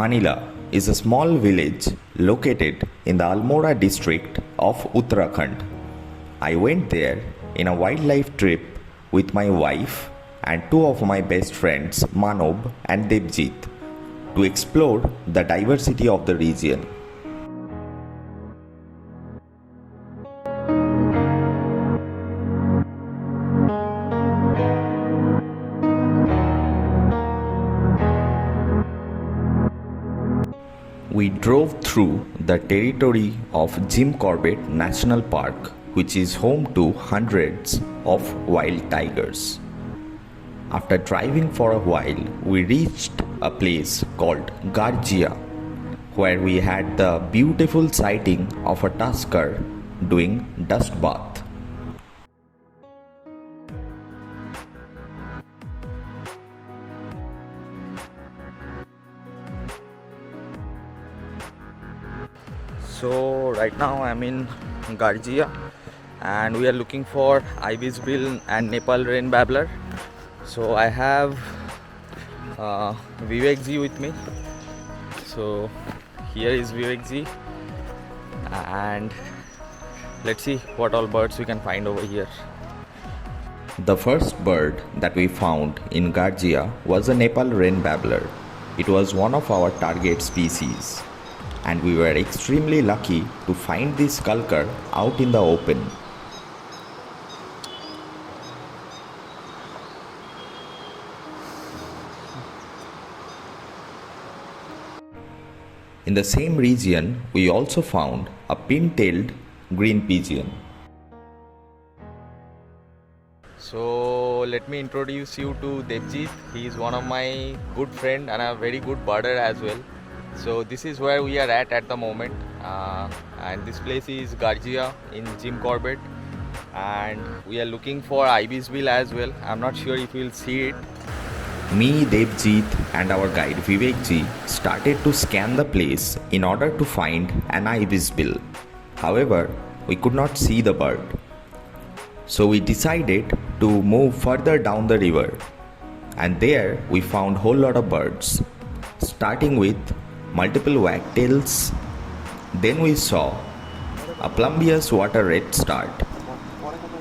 Manila is a small village located in the Almora district of Uttrakhand. I went there in a wildlife trip with my wife and two of my best friends Manob and Devjit to explore the diversity of the region. We drove through the territory of Jim Corbett National Park, which is home to hundreds of wild tigers. After driving for a while, we reached a place called Garjia, where we had the beautiful sighting of a tusker doing dust bath. So right now I'm in Garjia and we are looking for ibis bill and Nepal rain babbler. So I have Vivek ji with me. So here is Vivek ji and let's see what all birds we can find over here. The first bird that we found in Garjia was a Nepal rain babbler. It was one of our target species, and we were extremely lucky to find this skulker out in the open. In the same region, we also found a pin-tailed green pigeon. So let me introduce you to Devjit. He is one of my good friend and a very good birder as well. So this is where we are at the moment, and this place is Garjia in Jim Corbett, and we are looking for ibis bill as well. I'm not sure if you'll see it. Me, Devjit and our guide Vivek ji started to scan the place in order to find an ibis bill. However, we could not see the bird. So we decided to move further down the river, and there we found whole lot of birds, starting with multiple wagtails. Then we saw a plumbeous water redstart,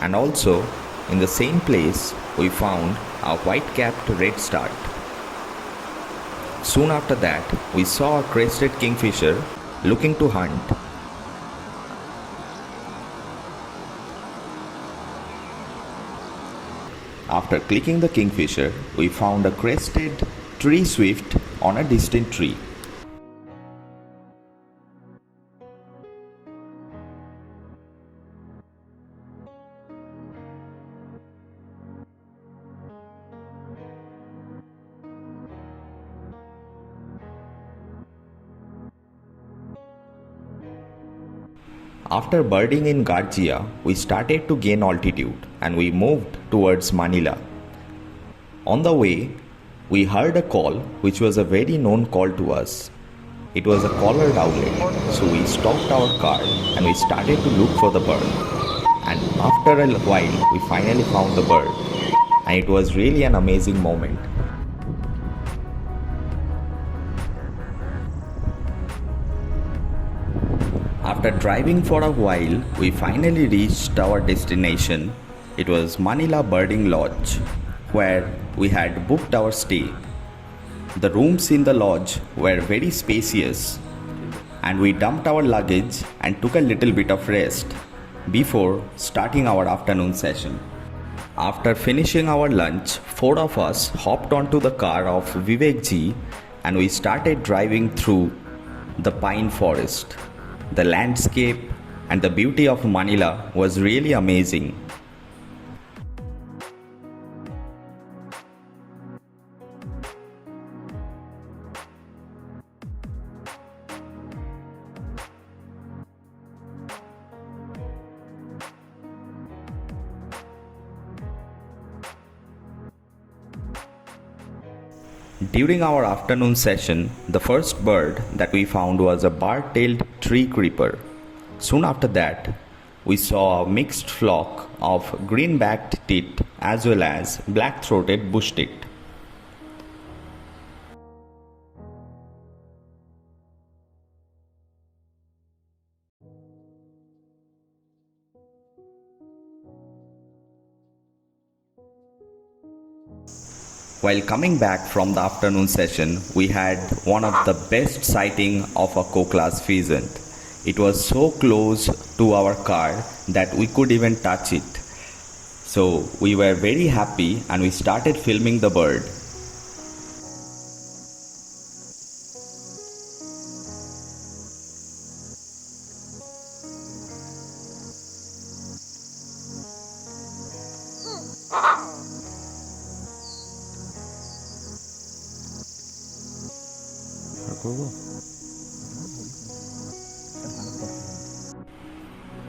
and also in the same place we found a white-capped redstart. Soon after that we saw a crested kingfisher looking to hunt. After clicking the kingfisher, we found a crested tree swift on a distant tree. After birding in Garjia, we started to gain altitude and we moved towards Manila. On the way, we heard a call which was a very known call to us. It was a collared owlet, so we stopped our car and we started to look for the bird. And after a while, we finally found the bird, and it was really an amazing moment. After driving for a while, we finally reached our destination. It was Manila Birding Lodge, where we had booked our stay. The rooms in the lodge were very spacious, and we dumped our luggage and took a little bit of rest before starting our afternoon session. After finishing our lunch, four of us hopped onto the car of Vivek ji and we started driving through the pine forest. The landscape and the beauty of Manila was really amazing. During our afternoon session, the first bird that we found was a bar-tailed tree creeper. Soon after that, we saw a mixed flock of green-backed tit as well as black-throated bush tit. While coming back from the afternoon session, we had one of the best sighting of a koklaas pheasant. It was so close to our car that we could even touch it. So we were very happy and we started filming the bird.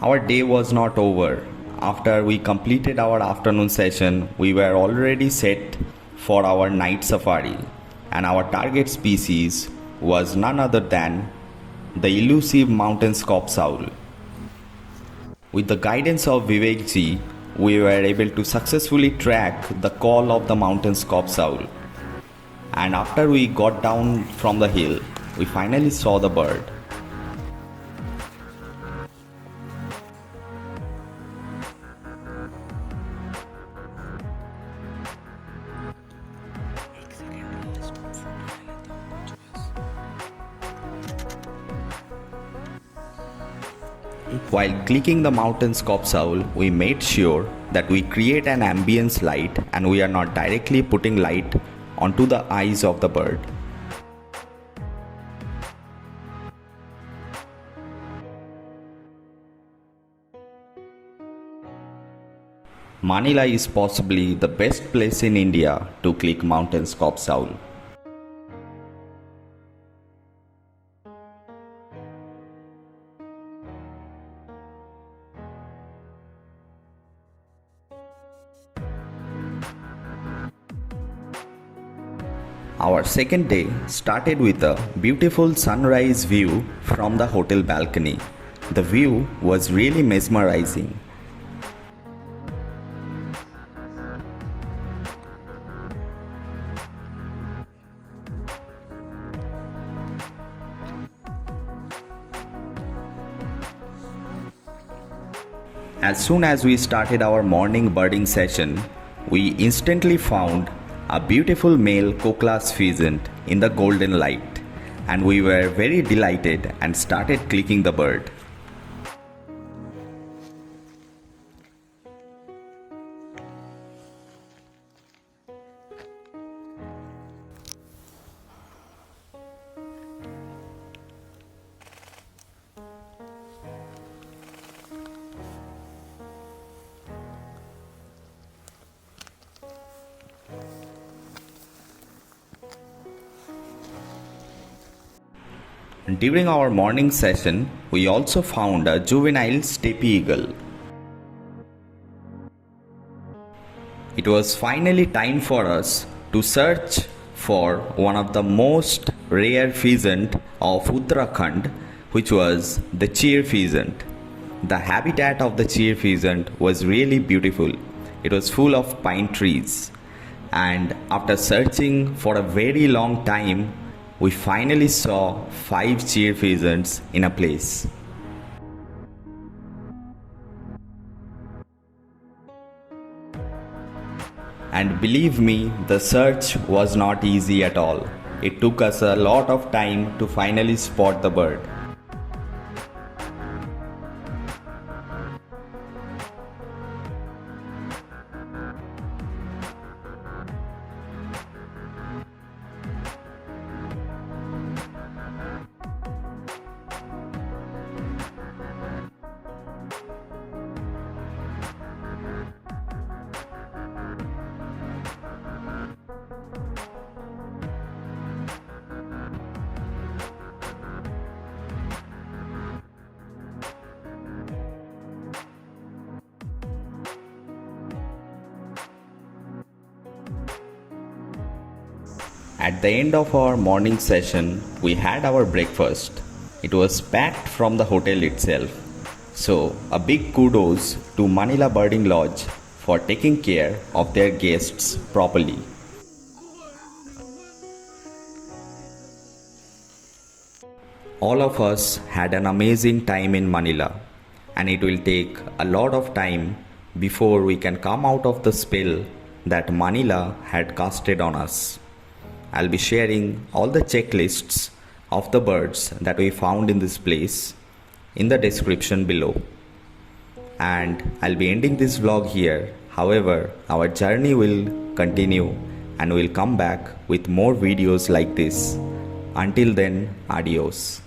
Our day was not over. After we completed our afternoon session, we were already set for our night safari, and our target species was none other than the elusive mountain scops owl. With the guidance of Vivek ji, we were able to successfully track the call of the mountain scops owl. And after we got down from the hill, we finally saw the bird. While clicking the mountain scops owl, we made sure that we create an ambience light and we are not directly putting light onto the eyes of the bird. Manila is possibly the best place in India to click mountain scops owl. Our second day started with a beautiful sunrise view from the hotel balcony. The view was really mesmerizing. As soon as we started our morning birding session, we instantly found a beautiful male koklaas pheasant in the golden light, and we were very delighted and started clicking the bird. During our morning session, we also found a juvenile steppe eagle. It was finally time for us to search for one of the most rare pheasant of Uttrakhand, which was the cheer pheasant. The habitat of the cheer pheasant was really beautiful. It was full of pine trees, and after searching for a very long time, we finally saw 5 cheer pheasants in a place. And believe me, the search was not easy at all. It took us a lot of time to finally spot the bird. At the end of our morning session, we had our breakfast. It was packed from the hotel itself. So, a big kudos to Manila Birding Lodge for taking care of their guests properly. All of us had an amazing time in Manila, and it will take a lot of time before we can come out of the spell that Manila had casted on us. I'll be sharing all the checklists of the birds that we found in this place in the description below. And I'll be ending this vlog here. However, our journey will continue and we'll come back with more videos like this. Until then, adios.